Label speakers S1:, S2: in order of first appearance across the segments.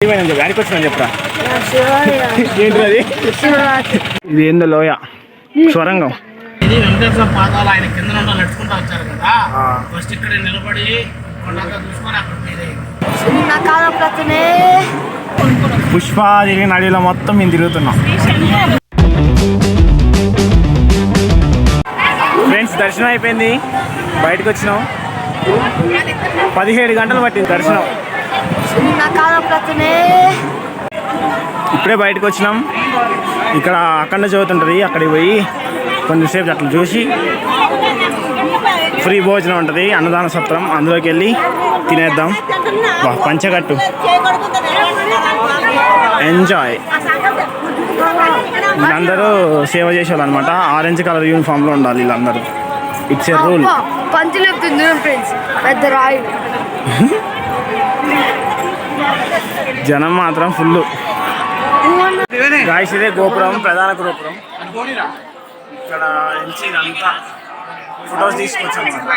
S1: గాడికి వచ్చిన చెప్పరా ఏంటి అది? ఇది ఏందో లోయ స్వరంగం.
S2: ఇది వెంకటేశ్వర పాదాలు ఆయన కింద నడుచుకుంటూ వచ్చారు కదా. ఫస్ట్ ఇక్కడ నిలబడి చూసుకొని అక్కడ
S1: పుష్ప తిరిగిన అడవిలో మొత్తం మేము తిరుగుతున్నాం. ఫ్రెండ్స్ దర్శనం అయిపోయింది, బయటకు వచ్చినాం. 17 గంటలు పట్టింది దర్శనం. ఇప్పుడే బయటకు వచ్చినాం. ఇక్కడ అఖండ జ్యోతి ఉంటుంది, అక్కడికి పోయి కొంచెంసేపు అట్లా చూసి ఫ్రీ భోజనం ఉంటుంది, అన్నదాన సత్రం, అందులోకి వెళ్ళి తినేద్దాం. పంచగట్టు ఎంజాయ్. వీళ్ళందరూ సేవ చేసేవాళ్ళు అనమాట. ఆరెంజ్ కలర్ యూనిఫామ్లో ఉండాలి వీళ్ళందరూ. It's a rule. జనం మాత్రం ఫుల్. గాయస్ ఇదే గోపురం, ప్రధాన గోపురం. ఇక్కడ నుంచి ఇదంతా ఫొటోస్ తీసుకొచ్చాం అనమాట.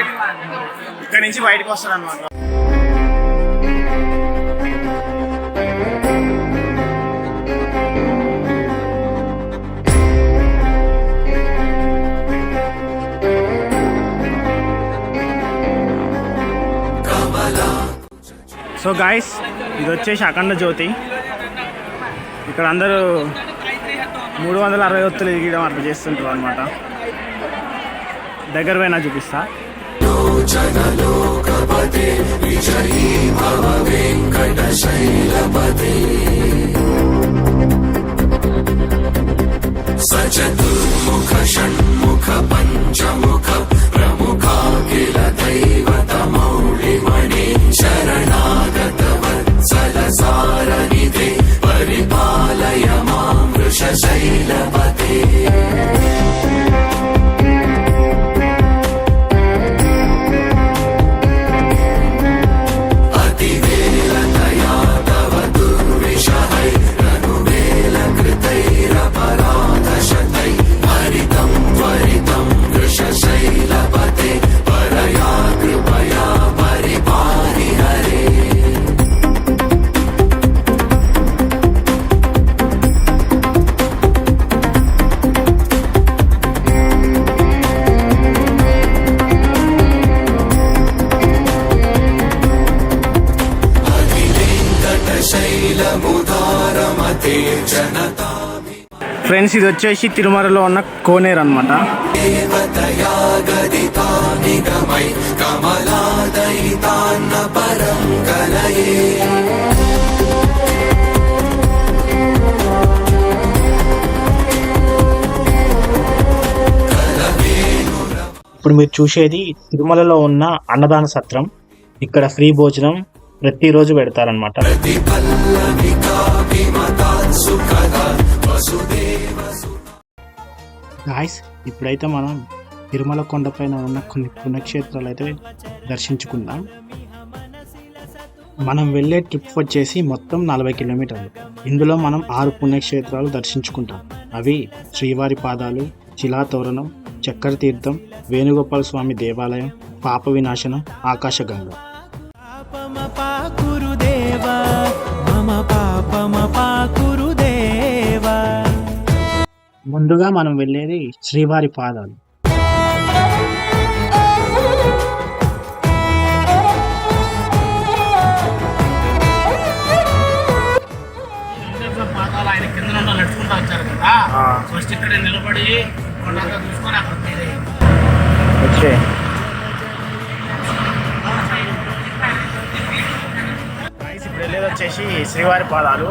S1: ఇక్కడ నుంచి బయటకు వస్తారు అనమాట. సో గాయస్ ఇది వచ్చేసి అఖండ జ్యోతి. ఇక్కడ అందరూ 360 ఒత్తులు ఎగియడం అట్లా చేస్తుంటారు అనమాట. దగ్గర పోయినా చూపిస్తా.
S3: సచతుర్ముఖ షణ్ముఖ పంచముఖ ప్రముఖాఖిల దైవత మౌళిమణి శరణాగత వత్సల సారనిధే పరిపాలయ మాం వృషశైలపతే. అతివేలతయా తవ దుర్విషహై రఘువేల కృతైరపరాధశతై హరితం త్వరితం వృషశైలపతే పరయా కృపయా పరిపాలి హరే.
S1: ఫ్రెండ్స్ ఇది వచ్చేసి తిరుమలలో ఉన్న కోనేరు అనమాట. ఇప్పుడు మీరు చూసేది తిరుమలలో ఉన్న అన్నదాన సత్రం. ఇక్కడ ఫ్రీ భోజనం ప్రతిరోజు పెడతారనమాట. గాయ్స్ ఇప్పుడైతే మనం తిరుమల కొండపైన ఉన్న కొన్ని పుణ్యక్షేత్రాలు అయితే దర్శించుకుందాం. మనం వెళ్ళే ట్రిప్ వచ్చేసి మొత్తం 40 కిలోమీటర్లు. ఇందులో మనం 6 పుణ్యక్షేత్రాలు దర్శించుకుంటాం. అవి శ్రీవారి పాదాలు, శిలాతోరణం, చక్కెర తీర్థం, వేణుగోపాల స్వామి దేవాలయం, పాప వినాశనం, ఆకాశగంగ. ముందుగా మనం వెళ్ళేది శ్రీవారి పాదాలు.
S2: పాదాలు ఆయన కింద నడుచుకుంటూ వచ్చారు కదా. ఫస్ట్ ఇక్కడ నిలబడి చూసుకొని అక్కడ
S1: ఇప్పుడు వెళ్ళేది వచ్చేసి శ్రీవారి పాదాలు.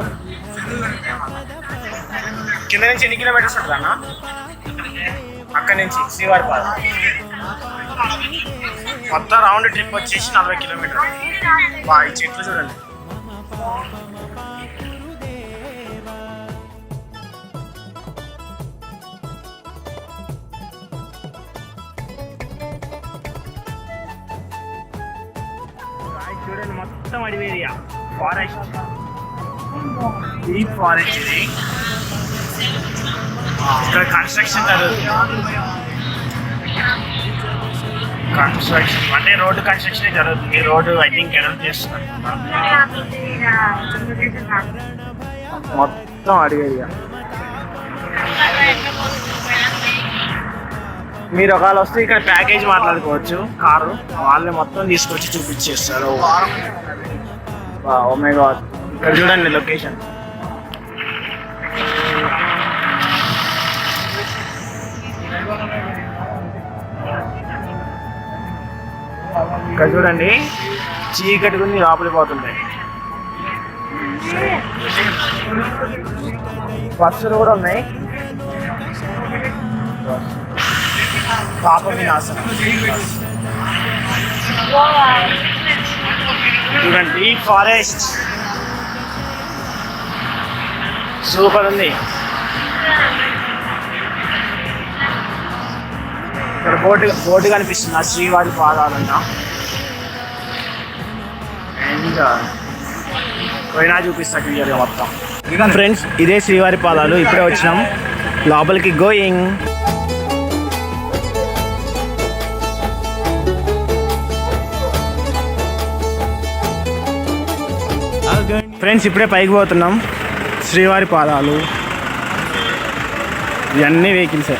S1: కింద నుంచి ఎన్ని కిలోమీటర్స్ ఉంటుంది అన్న? అక్కడి నుంచి శ్రీవారి పాదాలు మొత్తం రౌండ్ ట్రిప్ వచ్చేసి 40 కిలోమీటర్లు. ఈ చెట్లు చూడండి. చూడండి మొత్తం అడవి ఏరియా, ఫారెస్ట్, డీప్ ఫారెస్ట్. ఇది ఇక్కడ కన్స్ట్రక్షన్ జరుగుతుంది. కన్స్ట్రక్షన్ అంటే రోడ్డు కన్స్ట్రక్షన్ జరుగుతుంది. రోడ్డు ఐ థింక్ ఎడల్ చేస్తున్నారు.
S4: మొత్తం అడిగేది ఇక. మీరు ఒకవేళ వస్తే ఇక్కడ ప్యాకేజ్ మాట్లాడుకోవచ్చు. కారు వాళ్ళే మొత్తం తీసుకొచ్చి చూపించేస్తారు. ఓ మై గాడ్, ఇక్కడ చూడండి లొకేషన్. ఇక్కడ చూడండి, చీకటి గురించి లోపలికి పోతుంది. బస్సులు కూడా ఉన్నాయి. పాప వినాశనం చూడండి. ఫారెస్ట్ సూపర్ ఉంది. ఇక్కడ బోర్డు కనిపిస్తుంది, ఆ శ్రీవారి పాదాలంట. అండ్ పోయినా చూపిస్తా క్లియర్గా మొత్తం. ఫ్రెండ్స్, ఇదే శ్రీవారి పాదాలు. ఇప్పుడే వచ్చినాం లోపలికి. గోయింగ్. ఫ్రెండ్స్, ఇప్పుడే పైకి పోతున్నాం. శ్రీవారి పాదాలు ఇవన్నీ వెహికల్సే.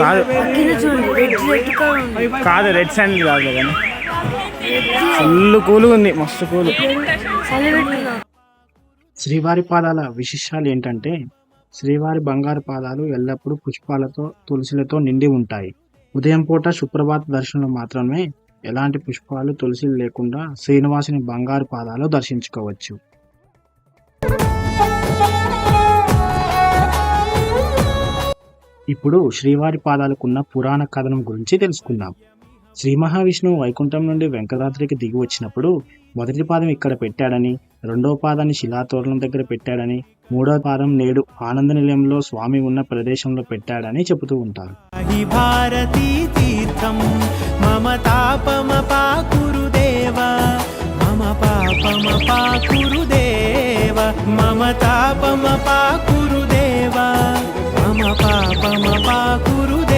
S4: కాదు కాదు, రెడ్ శాండిల్ కాదు కానీ ఫుల్ కూల్గా ఉంది, మస్తు కూల్.
S1: శ్రీవారి పాదాల విశేషాలు ఏంటంటే, శ్రీవారి బంగారు పాదాలు ఎల్లప్పుడూ పుష్పాలతో తులసిలతో నిండి ఉంటాయి. ఉదయం పూట సుప్రభాత దర్శనంలో మాత్రమే ఎలాంటి పుష్పాలు తులసిలు లేకుండా శ్రీనివాసుని బంగారు పాదాలు దర్శించుకోవచ్చు. ఇప్పుడు శ్రీవారి పాదాలకున్న పురాణ కథనం గురించి తెలుసుకుందాం. శ్రీ మహావిష్ణువు వైకుంఠం నుండి వెంకటాద్రికి దిగి వచ్చినప్పుడు మొదటి పాదం ఇక్కడ పెట్టాడని, రెండవ పాదాన్ని శిలాతోరణం దగ్గర పెట్టాడని, మూడవ పాదం నేడు ఆనంద నిలయంలో స్వామి ఉన్న ప్రదేశంలో పెట్టాడని చెబుతూ ఉంటారు.
S5: భారతీ తీర్థం మమ తాపమపాకురుదేవ మమ పాపమపాకురుదేవ మమ తాపమపాకురుదేవ మమ పాపమపాకురుదేవ.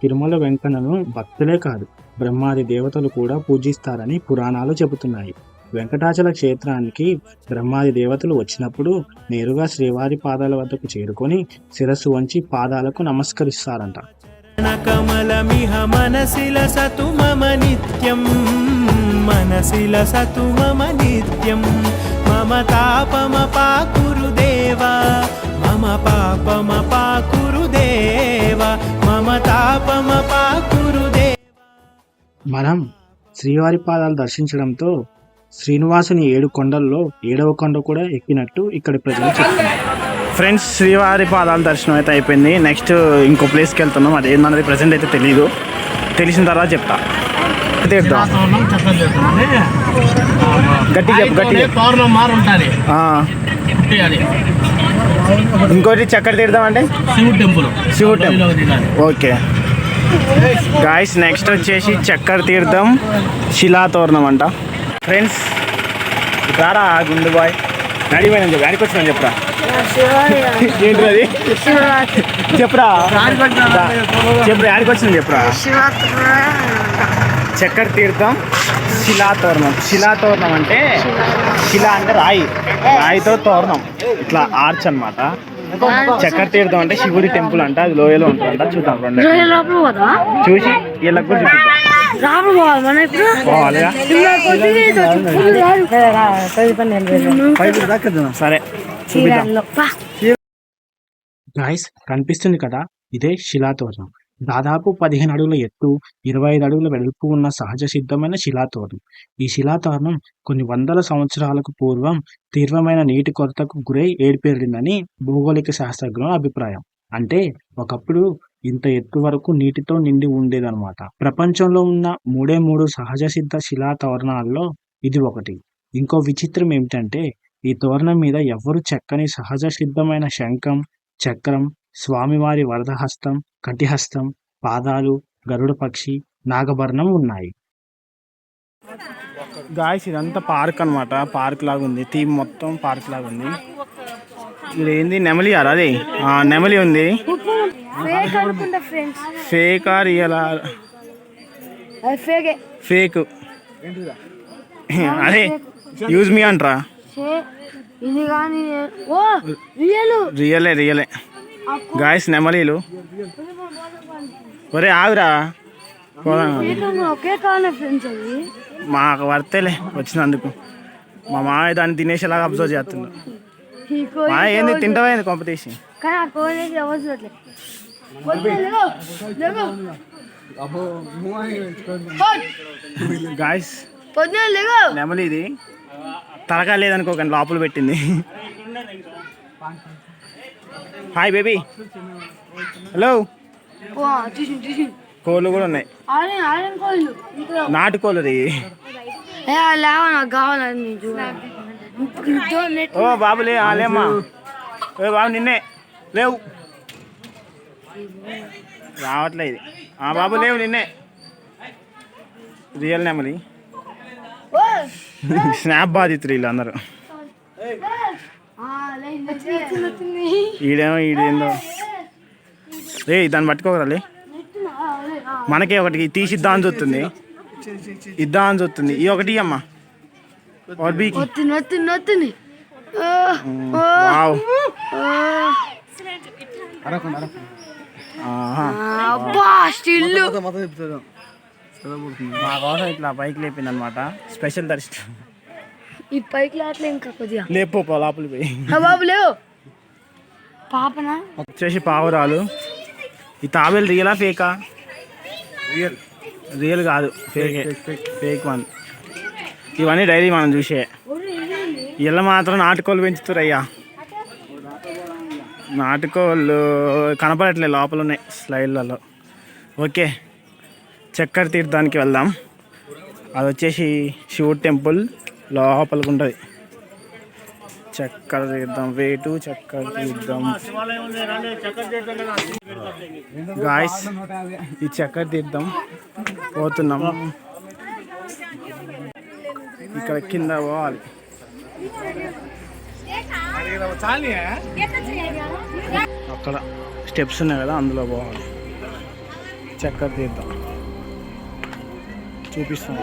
S1: తిరుమల వెంకన్నను భక్తులే కాదు, బ్రహ్మాది దేవతలు కూడా పూజిస్తారని పురాణాలు చెబుతున్నాయి. వెంకటాచల క్షేత్రానికి బ్రహ్మాది దేవతలు వచ్చినప్పుడు నేరుగా శ్రీవారి పాదాల వద్దకు చేరుకొని శిరస్సు వంచి పాదాలకు నమస్కరిస్తారంట.
S5: కమలమిహ మనసిల సతు మమ నిత్యం మనసిల సతు మమ నిత్యం మమ తాపమపాకురుదేవ మమ పాపమపాకురుదేవ మమ తాపమపాకురుదేవ.
S1: మనం శ్రీవారి పాదాలు దర్శించడంతో శ్రీనివాసుని 7 కొండల్లో 7వ కొండ కూడా ఎక్కినట్టు ఇక్కడి ప్రజలు చెప్తున్నారు.
S4: ఫ్రెండ్స్, శ్రీవారి పాదాల దర్శనం అయితే అయిపోయింది. నెక్స్ట్ ఇంకో ప్లేస్కి వెళ్తున్నాం. అదేందన్నది ప్రజెంట్ అయితే తెలీదు, తెలిసిన తర్వాత చెప్తా. గట్టి చెప్పు, గట్టి ఇంకోటి చక్కెర తీర్థం అంటే శివుడు టెంపుల్. ఓకే గాయస్, నెక్స్ట్ వచ్చేసి చక్కెర తీర్థం శిలాతోరణం అంట. ఫ్రెండ్స్, రారా గుండు బాయ్, నడిపోయినా చెప్పు, అడికి వచ్చినా చెప్పురా. ఏంటి అది చెప్పురా, చెప్పురా, ఆడికి వచ్చిన చెప్పురా. చక్కెర తీర్థం శిలాతోరణం. శిలాతోరణం అంటే శిలా అంటే రాయి, రాయితో తోరణం, ఇట్లా ఆర్చ్ అన్నమాట. చక్కెర తీర్థం అంటే శివుడి టెంపుల్ అంట, అది లోయలో ఉంటుందంట. చూద్దాం రండి, చూసి వీళ్ళకి కూడా చూపిద్దాం. సరే చూపిద్దాం.
S1: గాయస్, కనిపిస్తుంది కదా, ఇదే శిలాతోరణం. దాదాపు 15 అడుగుల ఎత్తు, 25 అడుగుల వెడల్పు ఉన్న సహజ సిద్ధమైన శిలాతోరణం. ఈ శిలాతోరణం కొన్ని వందల సంవత్సరాలకు పూర్వం తీవ్రమైన నీటి కొరతకు గురై ఏర్పడిందని భౌగోళిక శాస్త్రజ్ఞుల అభిప్రాయం. అంటే ఒకప్పుడు ఇంత ఎత్తు వరకు నీటితో నిండి ఉండేదన్నమాట. ప్రపంచంలో ఉన్న 3 సహజ సిద్ధ శిలా తోరణాల్లో ఇది ఒకటి. ఇంకో విచిత్రం ఏమిటంటే, ఈ తోరణం మీద ఎవ్వరు చెక్కని సహజ సిద్ధమైన శంఖం, చక్రం, స్వామివారి వరదహస్తం, కటిహస్తం, పాదాలు, గరుడ పక్షి, నాగభరణం ఉన్నాయి.
S4: గాయస్ ఇదంతా పార్క్ అనమాట. పార్క్ లాగా ఉంది, థీమ్ మొత్తం పార్క్ లాగా ఉంది. ఇది ఏంది నెమలి ఆర్ అదే నెమలి ఉంది. Fake are real? ఫేక్. అదే యూజ్ మీ అంటారా? రియలే గాయస్ నెమలీలు. ఒరే ఆగురా, మాకు వర్తేలే వచ్చినందుకు. మా మామయ్య దాన్ని తినేసేలాగా అబ్జర్వ్ చేస్తున్నా. మా ఏంది తింటావా కాంపిటీషన్? గాయస్ నెమలి ఇది తలకాయ లేదనుకోకండి, లోపల పెట్టింది. Hi baby. హలో. కోళ్ళు కూడా ఉన్నాయి, నాటుకోళ్ళు. ఓ బాబులే లేమ్మా. ఓ బాబు నిన్నే లేవు, రావట్లే ఇది. బాబు లేవు నిన్నే. రియల్ నెమలి. స్నాప్ బాధితులు వీళ్ళందరూ. ఈడేందో దాన్ని పట్టుకోగలే. మనకే ఒకటి తీసి ఇద్దామని చూస్తుంది, ఇద్దామని చూస్తుంది. ఈ ఒకటి అమ్మా. మా కోసం ఇట్లా పైకి లేపింది అనమాట. స్పెషల్ దర్శనం.
S6: ఈ పైకి లాట్లే ఇంకా కొద్దిగా
S4: లేపో లోపలి పోయి.
S6: బాబు లేవు. పాపనా
S4: వచ్చేసి పావురాలు. ఈ తాబేలు రియలా ఫేకా? రియల్ కాదు, ఫేక్ వన్. ఇవన్నీ డైలీ మనం చూసే. ఇలా మాత్రం నాటుకోళ్ళు పెంచుతారు అయ్యా. నాటుకోళ్ళు కనపడట్లేదు, లోపల ఉన్నాయి స్లైడ్లలో. ఓకే, చక్కెర తీర్థానికి వెళ్దాం. అది వచ్చేసి శివుడు టెంపుల్ లోపలికి ఉంటుంది. చక్కెర తీర్థం, వేటు చక్కెర తీర్థం. గాయస్ ఈ చక్కెర తీర్థం పోతున్నాం. ఇక్కడ కింద పోవాలి. అక్కడ స్టెప్స్ ఉన్నాయి కదా, అందులో పోవాలి. చక్కెర తీర్థం చూపిస్తాను.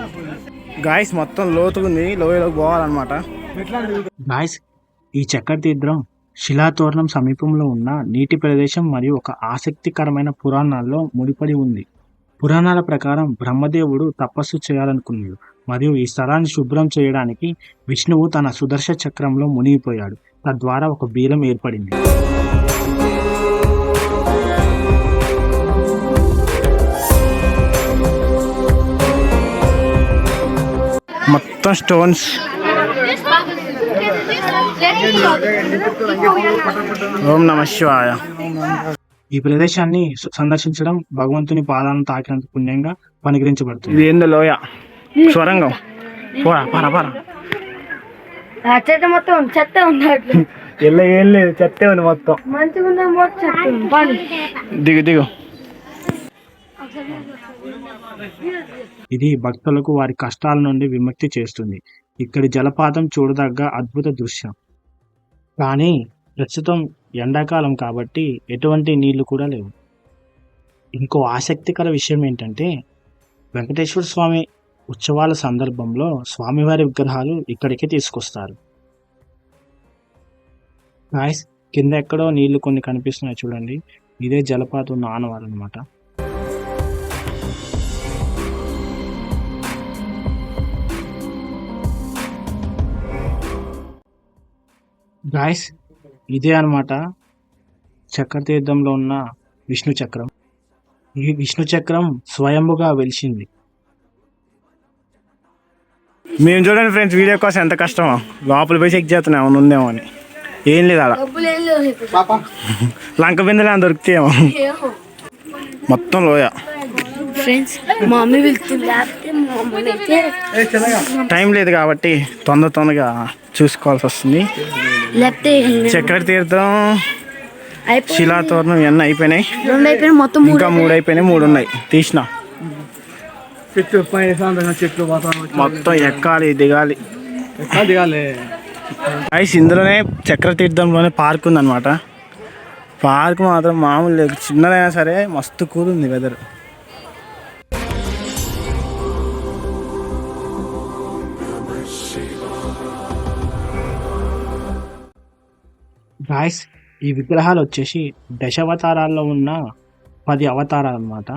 S4: గాయస్ మొత్తం లోతుగా ఉంది, లోయలోకి పోవాలన్నమాట.
S1: గాయస్ ఈ చక్కెర తీర్థం శిలాతోరణం సమీపంలో ఉన్న నీటి ప్రదేశం మరియు ఒక ఆసక్తికరమైన పురాణాల్లో ముడిపడి ఉంది. పురాణాల ప్రకారం బ్రహ్మదేవుడు తపస్సు చేయాలనుకున్నాడు మరియు ఈ స్థలాన్ని శుభ్రం చేయడానికి విష్ణువు తన సుదర్శ చక్రంలో మునిగిపోయాడు. తద్వారా ఒక బీలం ఏర్పడింది.
S4: మొత్తం స్టోన్స్. ఓం నమ శివాయ.
S1: ఈ ప్రదేశాన్ని సందర్శించడం భగవంతుని పాదాలను తాకినంత పుణ్యంగా పరిగణించబడుతుంది.
S4: ఇది ఏందో లోయ, స్వరంగం. పోరా పరా పరా.
S6: చెత్త మొత్తం చెత్త ఉన్నట్లు.
S4: ఏం లేదు, చెత్తే ఉంది మొత్తం.
S6: మంచిగా ఉన్న మొత్తం చెత్త.
S4: దిగు దిగు.
S1: ఇది భక్తులకు వారి కష్టాల నుండి విముక్తి చేస్తుంది. ఇక్కడి జలపాతం చూడదగ్గ అద్భుత దృశ్యం. కానీ ప్రస్తుతం ఎండాకాలం కాబట్టి ఎటువంటి నీళ్లు కూడా లేవు. ఇంకో ఆసక్తికర విషయం ఏంటంటే వెంకటేశ్వర స్వామి ఉత్సవాల సందర్భంలో స్వామివారి విగ్రహాలు ఇక్కడికే తీసుకొస్తారు. గాయ్స్ కింద ఎక్కడో నీళ్లు కొన్ని కనిపిస్తున్నాయి చూడండి. ఇదే జలపాతం ఆనవాలు అన్నమాట. గాయస్ ఇదే అనమాట చక్ర తీర్థంలో ఉన్న విష్ణు చక్రం. ఈ విష్ణు చక్రం స్వయంభుగా వెలిసింది.
S4: మేము చూడండి ఫ్రెండ్స్, వీడియో కోసం ఎంత కష్టమో. లోపల పోయి చెక్ చేస్తున్నాం ఏమైనా ఉందేమో అని. ఏం లేదు అలా. లంక బిందెలు అని దొరుకుతాయేమో. మొత్తం లోయ. టైం లేదు కాబట్టి తొందరగా చూసుకోవాల్సి వస్తుంది. చక్కెర తీర్థం, శిలాతోరణం ఇవన్నీ అయిపోయినాయి. ఇంకా 3 అయిపోయినాయి, 3 ఉన్నాయి తీసిన.
S2: చెట్లు పైన చెట్లు
S4: మొత్తం ఎక్కాలి దిగాలి.
S2: దిగాలి.
S4: ఐస్ ఇందులోనే చక్రతీర్థంలోనే పార్క్ ఉందన్నమాట. పార్క్ మాత్రం మామూలు లేదు, చిన్నదైనా సరే మస్తు కూల్ ఉంది వెదర్.
S1: గాయస్ ఈ విగ్రహాలు వచ్చేసి దశావతారాల్లో ఉన్న 10 అవతారాలు అన్నమాట.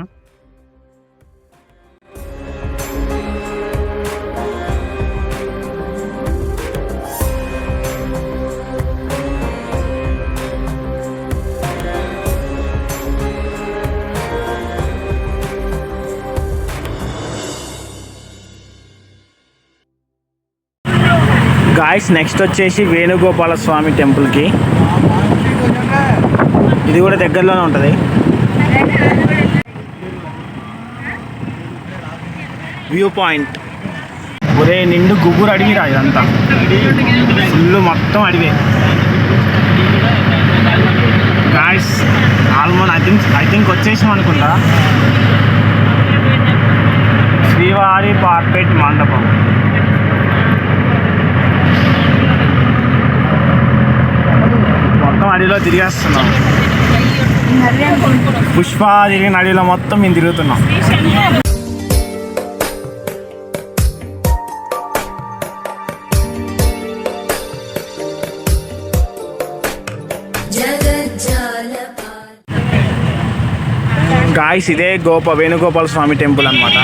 S4: గాయస్ నెక్స్ట్ వచ్చేసి వేణుగోపాల స్వామి టెంపుల్కి. ఇది కూడా దగ్గరలోనే ఉంటుంది. View point. ఒరే నిండు గుబురు అడిగిరా ఇదంతా, ఫుల్ మొత్తం అడివే. గాయస్ ఆల్మోస్ట్ ఐ థింక్ వచ్చేసాం అనుకుంటా. శ్రీవారి పార్పెట్ మండపం. మొత్తం అడవిలో తిరిగేస్తున్నాం. పుష్ప తిరిగిన అడవిలో మొత్తం మేము తిరుగుతున్నాం. గాయస్ ఇదే వేణుగోపాల స్వామి టెంపుల్ అన్నమాట.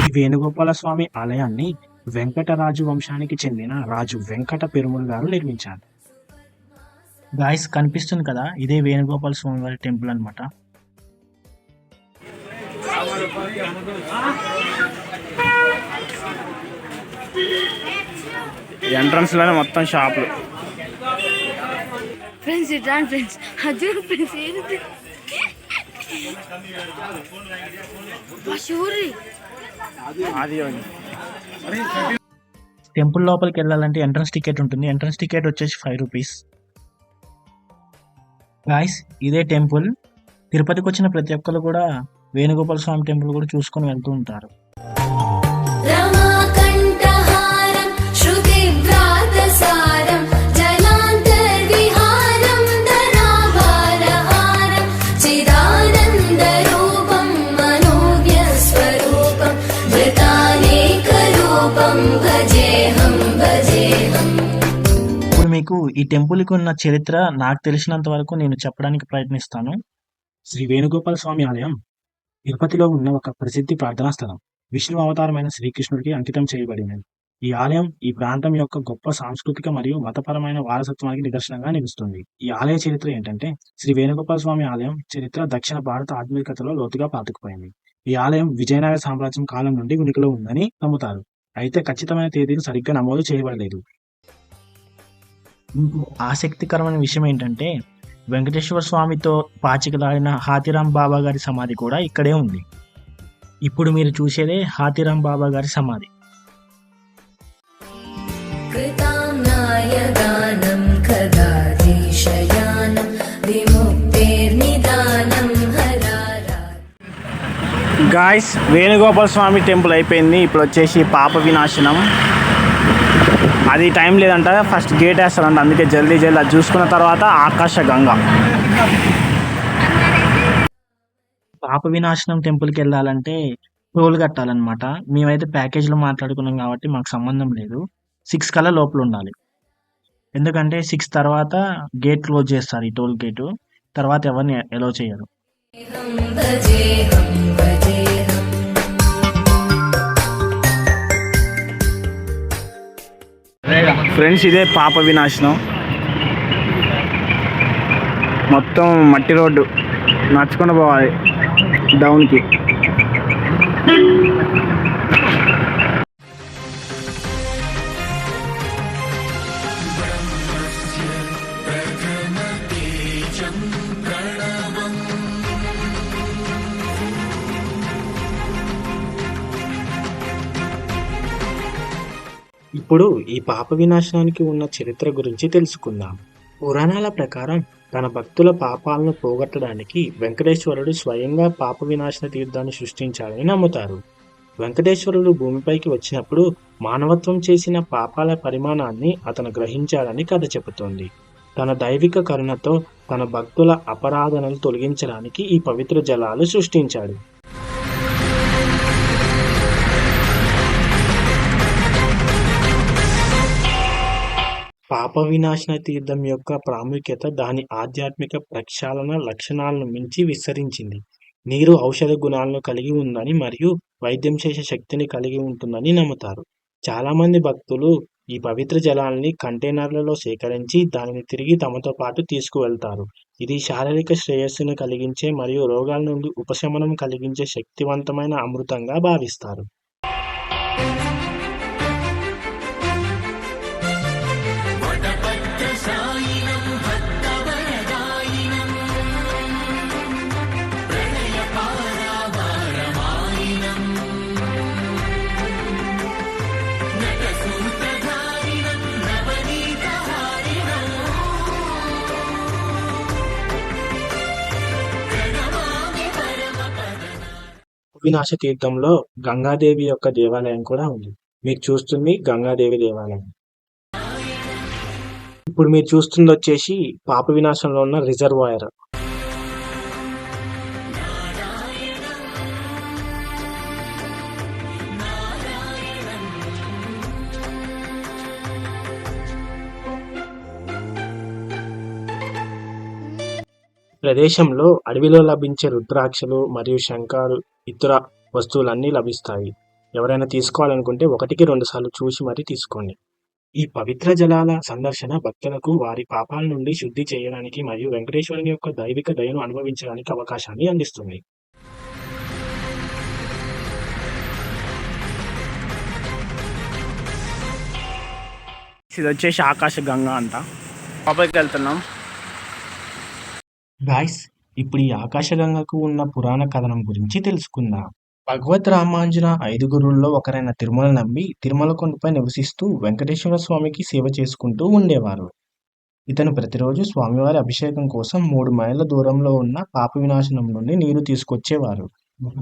S1: ఈ వేణుగోపాల స్వామి ఆలయాన్ని వెంకటరాజు వంశానికి చెందిన రాజు వెంకట పెరుముల్ గారు నిర్మించారు. గాయస్ కనిపిస్తుంది కదా, ఇదే వేణుగోపాల స్వామి వారి టెంపుల్ అన్నమాట.
S4: ఎంట్రన్స్ లోనే మొత్తం షాపులు.
S6: ఫ్రెండ్స్ ఇట్రాండి ఫ్రెండ్స్, అది ఫ్రెండ్స్ ఏది
S4: అది
S1: టెంపుల్ లోపలికి వెళ్ళాలంటే ఎంట్రన్స్ టికెట్ ఉంటుంది. ఎంట్రన్స్ టికెట్ వచ్చేసి 5 రూపీస్. గాయస్ ఇదే టెంపుల్. తిరుపతికి వచ్చిన ప్రతి ఒక్కరు కూడా వేణుగోపాల స్వామి టెంపుల్ కూడా చూసుకొని వెళ్తూ ఉంటారు.
S7: రమాకంఠహారం శృతివ్రాతసారం జలాంతర్విహారం ధరాభారహారం చిదానందరూపం మనోవ్యస్వరూపం వృతానేకరూపం భజేహం భజేహం.
S1: ఇప్పుడు మీకు ఈ టెంపుల్కి ఉన్న చరిత్ర నాకు తెలిసినంత వరకు నేను చెప్పడానికి ప్రయత్నిస్తాను. శ్రీ వేణుగోపాల స్వామి ఆలయం తిరుపతిలో ఉన్న ఒక ప్రసిద్ధి ప్రార్థనా స్థలం. విష్ణు అవతారమైన శ్రీకృష్ణుడికి అంకితం చేయబడినది. ఈ ఆలయం ఈ ప్రాంతం యొక్క గొప్ప సాంస్కృతిక మరియు మతపరమైన వారసత్వానికి నిదర్శనంగా నిలుస్తుంది. ఈ ఆలయ చరిత్ర ఏంటంటే, శ్రీ వేణుగోపాల స్వామి ఆలయం చరిత్ర దక్షిణ భారత ఆధ్యాత్మికతలో లోతుగా పాతుకుపోయింది. ఈ ఆలయం విజయనగర సామ్రాజ్యం కాలం నుండి ఉనికిలో ఉందని నమ్ముతారు. అయితే ఖచ్చితమైన తేదీలు సరిగ్గా నమోదు చేయబడలేదు. ఆసక్తికరమైన విషయం ఏంటంటే, వెంకటేశ్వర స్వామితో పాచికలాడిన హాతీరాం బాబా గారి సమాధి కూడా ఇక్కడే ఉంది. ఇప్పుడు మీరు చూసేదే హాతీరాం బాబా గారి సమాధి.
S7: కృతాంనాయదానం ఖదాధీశయానం విముక్తేర్నిదానం హరారా.
S4: గాయస్ వేణుగోపాల స్వామి టెంపుల్ అయిపోయింది. ఇప్పుడు వచ్చేసి పాప వినాశనం. అది టైం లేదంట, ఫస్ట్ గేట్ వేస్తారంట. అందుకే జల్దీ అది చూసుకున్న తర్వాత ఆకాశ గంగ.
S1: పాప వినాశనం టెంపుల్కి వెళ్ళాలంటే టోల్ కట్టాలన్నమాట. మేమైతే ప్యాకేజ్లో మాట్లాడుకున్నాం కాబట్టి మాకు సంబంధం లేదు. 6 కల్లా లోపల ఉండాలి. ఎందుకంటే 6 తర్వాత గేట్ క్లోజ్ చేస్తారు, ఈ టోల్ గేటు. తర్వాత ఎవరిని ఎలో చేయరు.
S7: భజేహం భజేహం.
S4: ఫ్రెండ్స్ ఇదే పాప వినాశనం. మొత్తం మట్టి రోడ్డు, నడుచుకుంటూ పోవాలి డౌన్కి.
S1: ఇప్పుడు ఈ పాప వినాశనానికి ఉన్న చరిత్ర గురించి తెలుసుకుందాం. పురాణాల ప్రకారం తన భక్తుల పాపాలను పోగొట్టడానికి వెంకటేశ్వరుడు స్వయంగా పాప వినాశన తీర్థాన్ని సృష్టించాడని నమ్ముతారు. వెంకటేశ్వరుడు భూమిపైకి వచ్చినప్పుడు మానవత్వం చేసిన పాపాల పరిమాణాన్ని అతను గ్రహించాడని కథ చెబుతోంది. తన దైవిక కరుణతో తన భక్తుల అపరాధనలు తొలగించడానికి ఈ పవిత్ర జలాలు సృష్టించాడు. పాప వినాశన తీర్థం యొక్క ప్రాముఖ్యత దాని ఆధ్యాత్మిక ప్రక్షాళన లక్షణాలను మించి విస్తరించింది. నీరు ఔషధ గుణాలను కలిగి ఉందని మరియు వైద్యం చేసే శక్తిని కలిగి ఉంటుందని నమ్ముతారు. చాలామంది భక్తులు ఈ పవిత్ర జలాల్ని కంటైనర్లలో సేకరించి దానిని తిరిగి తమతో పాటు తీసుకువెళ్తారు. ఇది శారీరక శ్రేయస్సును కలిగించే మరియు రోగాల నుండి ఉపశమనం కలిగించే శక్తివంతమైన అమృతంగా భావిస్తారు. వినాశ తీర్థంలో గంగాదేవి యొక్క దేవాలయం కూడా ఉంది. మీరు చూస్తుంది గంగాదేవి దేవాలయం. ఇప్పుడు మీరు చూస్తుంది వచ్చేసి పాప వినాశంలో ఉన్న రిజర్వాయర్. ప్రదేశంలో అడవిలో లభించే రుద్రాక్షలు మరియు శంఖాలు ఇతర వస్తువులన్నీ లభిస్తాయి. ఎవరైనా తీసుకోవాలనుకుంటే 1-2 సార్లు చూసి మరీ తీసుకోండి. ఈ పవిత్ర జలాల సందర్శన భక్తులకు వారి పాపాల నుండి శుద్ధి చేయడానికి మరియు వెంకటేశ్వరుని యొక్క దైవిక దయను అనుభవించడానికి అవకాశాన్ని అందిస్తుంది.
S4: ఇది వచ్చేసి ఆకాశ గంగా అంట. లోపలికి వెళ్తున్నాం.
S1: గాయ్స్, ఇప్పుడు ఈ ఆకాశగంగకు ఉన్న పురాణ కథనం గురించి తెలుసుకుందాం. భగవత్ రామాంజన 5 గురువుల్లో ఒకరైన తిరుమల నంబి తిరుమల కొండపై నివసిస్తూ వెంకటేశ్వర స్వామికి సేవ చేసుకుంటూ ఉండేవారు. ఇతను ప్రతిరోజు స్వామివారి అభిషేకం కోసం 3 మైళ్ళ దూరంలో ఉన్న పాప వినాశనం నుండి నీరు తీసుకొచ్చేవారు.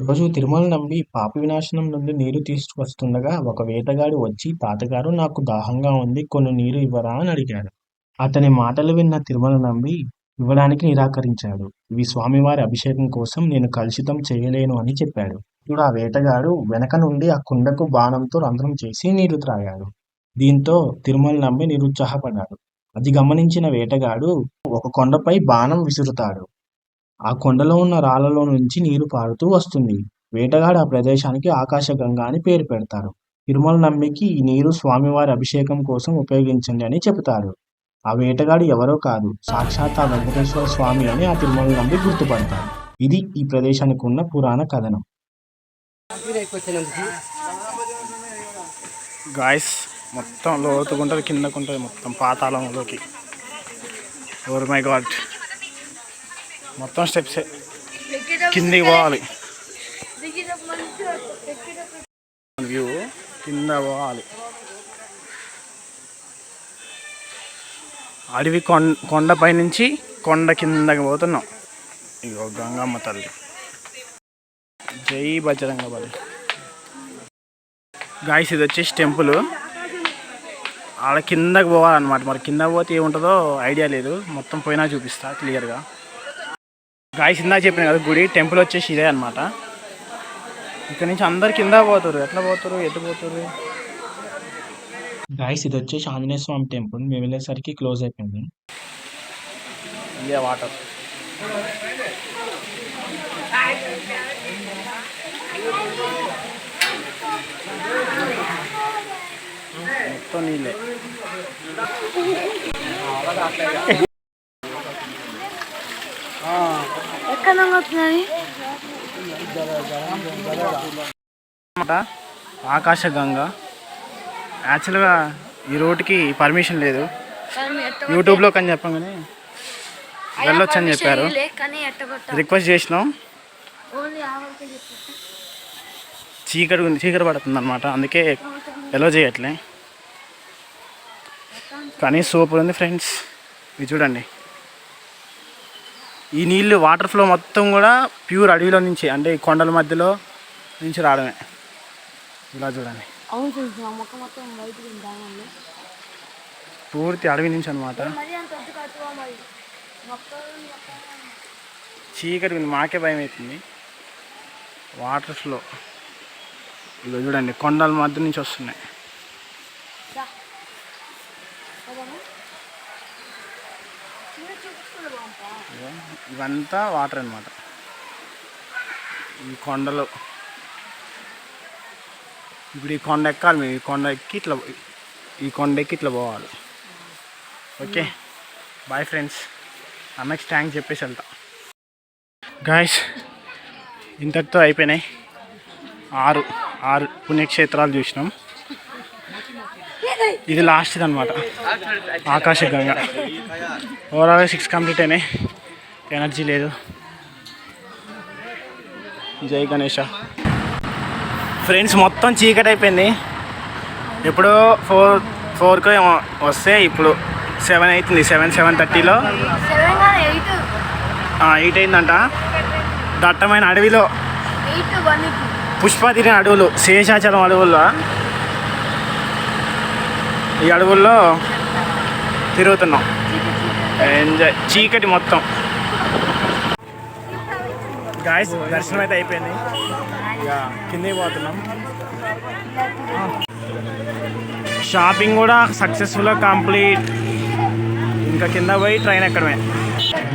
S1: రోజు తిరుమల నంబి పాప వినాశనం నుండి నీరు తీసుకువస్తుండగా ఒక వేటగాడు వచ్చి, తాతగారు నాకు దాహంగా ఉంది, కొన్ని నీరు ఇవ్వరా అని అడిగాడు. అతని మాటలు విన్న తిరుమల నంబి ఇవ్వడానికి నిరాకరించాడు. ఇవి స్వామివారి అభిషేకం కోసం, నేను కలుషితం చేయలేను అని చెప్పాడు. ఇప్పుడు ఆ వేటగాడు వెనక నుండి ఆ కుండకు బాణంతో రంధ్రం చేసి నీరు త్రాగాడు. దీంతో తిరుమల నంబి నిరుత్సాహపడ్డాడు. అది గమనించిన వేటగాడు ఒక కొండపై బాణం విసురుతాడు. ఆ కొండలో ఉన్న రాళ్లలో నుంచి నీరు పారుతూ వస్తుంది. వేటగాడు ఆ ప్రదేశానికి ఆకాశగంగా అని పేరు పెడతారు. తిరుమల నంబికి ఈ నీరు స్వామివారి అభిషేకం కోసం ఉపయోగించండి అని చెబుతాడు. ఆ వేటగాడు ఎవరో కాదు, సాక్షాత్ ఆ వెంకటేశ్వర స్వామి అని ఆ తిరుమల నంబి గుర్తుపడతాడు. ఇది ఈ ప్రదేశానికి ఉన్న పురాణ కథనం.
S4: గాయస్, మొత్తం లోతుకుంటుంది, కిందకుంటుంది, మొత్తం పాతాళంలోకి. ఓర్ మై గాడ్, మొత్తం స్టెప్సే, కిందికి పోవాలి. వ్యూ కింద పోవాలి. అడవి కొండపై నుంచి కొండ కిందకి పోతున్నాం. ఇగో గంగమ్మ తల్లి. జై బజరంగ బలి. గాయస్, ఇది వచ్చేసి టెంపుల్. ఆడ కిందకి పోవాలన్నమాట. మరి కింద పోతే ఏముంటుందో ఐడియా లేదు. మొత్తం పోయినా చూపిస్తా క్లియర్గా. గాయస్, ఇందా చెప్పిన కదా గుడి, టెంపుల్ వచ్చేసి ఇదే అనమాట. ఇక్కడ నుంచి అందరు కింద పోతారు. ఎట్లా పోతారు, ఎటు పోతారు?
S1: గాయస్, ఇది వచ్చేసి ఆంజనేయ స్వామి టెంపుల్. మేము వెళ్ళేసరికి క్లోజ్ అయిపోయింది.
S4: ఇదే వాటర్. మొత్తం నీళ్ళే. ఆకాశ గంగా. యాక్చువల్గా ఈ రోడ్డుకి పర్మిషన్ లేదు. యూట్యూబ్లో కానీ చెప్పగానే వెళ్ళొచ్చు అని చెప్పారు. రిక్వెస్ట్ చేసినాం. చీకటి పడుతుంది అనమాట, అందుకే ఎలా చేయట్లే. కానీ సూపర్ ఉంది ఫ్రెండ్స్. ఇది చూడండి, ఈ నీళ్ళు వాటర్ ఫ్లో మొత్తం కూడా ప్యూర్ అడవిలో నుంచి, అంటే ఈ కొండల మధ్యలో నుంచి రావడమే. ఇలా చూడండి,
S6: అవును ఫ్రెండ్స్, మా మొక్క మొత్తం వైట్ దాని
S4: పూర్తి అడవి నుంచి అనమాట.
S6: మరి అంత వద్దు కట్టువా మరి మొక్కలు
S4: చీకటి ఉంది, మాకే భయం అవుతుంది. వాటర్ ఫ్లో ఇదిగో చూడండి, కొండల మధ్య నుంచి వస్తున్నాయి. ఇదిగో ఇవంతా వాటర్ అన్నమాట. ఈ కొండలు ఇప్పుడు ఈ కొండ ఎక్కాలి మేము, ఈ కొండ ఎక్కి ఇట్లా పోవాలి. ఓకే బాయ్ ఫ్రెండ్స్, అన్నకి థ్యాంక్స్ చెప్పేసి వెళ్తా. గాయస్ ఇంతటితో అయిపోయినాయి. 6 పుణ్యక్షేత్రాలు చూసినాం. ఇది లాస్ట్ది అనమాట, ఆకాశగంగా. ఓవరాల్గా 6 కంప్లీట్ అయినాయి. ఎనర్జీ లేదు. జై గణేష. ఫ్రెండ్స్ మొత్తం చీకటి అయిపోయింది. ఎప్పుడో 4 ఏమో వస్తే ఇప్పుడు 7 అవుతుంది. 7:30లో 8 అయిందంట. దట్టమైన అడవిలో, పుష్పతిరిగిన అడవులు, శేషాచలం అడవుల్లో, ఈ అడవుల్లో తిరుగుతున్నాం. ఎంజాయ్. చీకటి మొత్తం. గాయస్ దర్శనం అయితే అయిపోయింది. ఇక కిందకి పోతున్నాం. షాపింగ్ కూడా సక్సెస్ఫుల్గా కంప్లీట్. ఇంకా కింద పోయి ట్రైన్ ఎక్కడమే.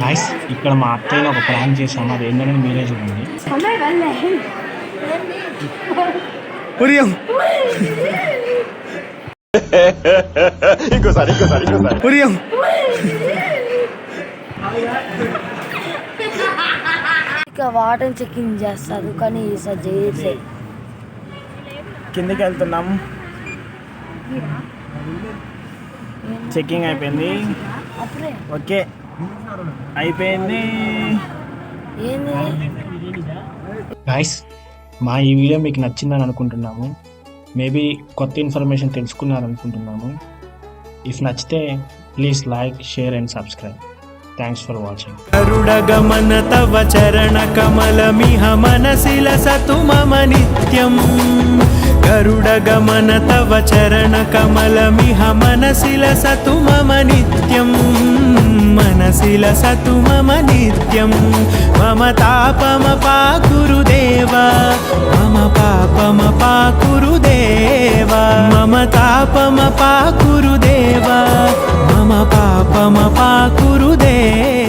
S1: నైస్. ఇక్కడ మా అత్తయ్యని ఒక ప్లాన్ చేసాము, అది ఏంటనేది మీరే చూడండి.
S4: ఉరియం ఉరియం
S6: ఇక వాటర్ చెకింగ్ చేస్తారు కానీ ఈసారి చేయట్లేదు.
S4: కిందకి వెళ్తున్నాం. చెకింగ్ అయిపోయింది.
S6: అప్పుడే
S4: ఓకే అయిపోయింది.
S6: ఏంది
S1: గైస్ మా ఈ వీడియో మీకు నచ్చిందని అనుకుంటున్నాము. మేబీ కొత్త ఇన్ఫర్మేషన్ తెలుసుకున్నారనుకుంటున్నాము. ఇఫ్ నచ్చితే please like, share and subscribe. Thanks for watching.
S5: गरुडगमन तव चरणकमलमिह मनसि लसतु मम नित्यम् गरुडगमन तव चरणकमलमिह मनसि लसतु मम नित्यम् मनसि लसतु मम नित्यम् मम तापमपाकुरु देव मम पापमपाकुरु देव मम तापमपाकुरु देव मम पापमपाकुरु देव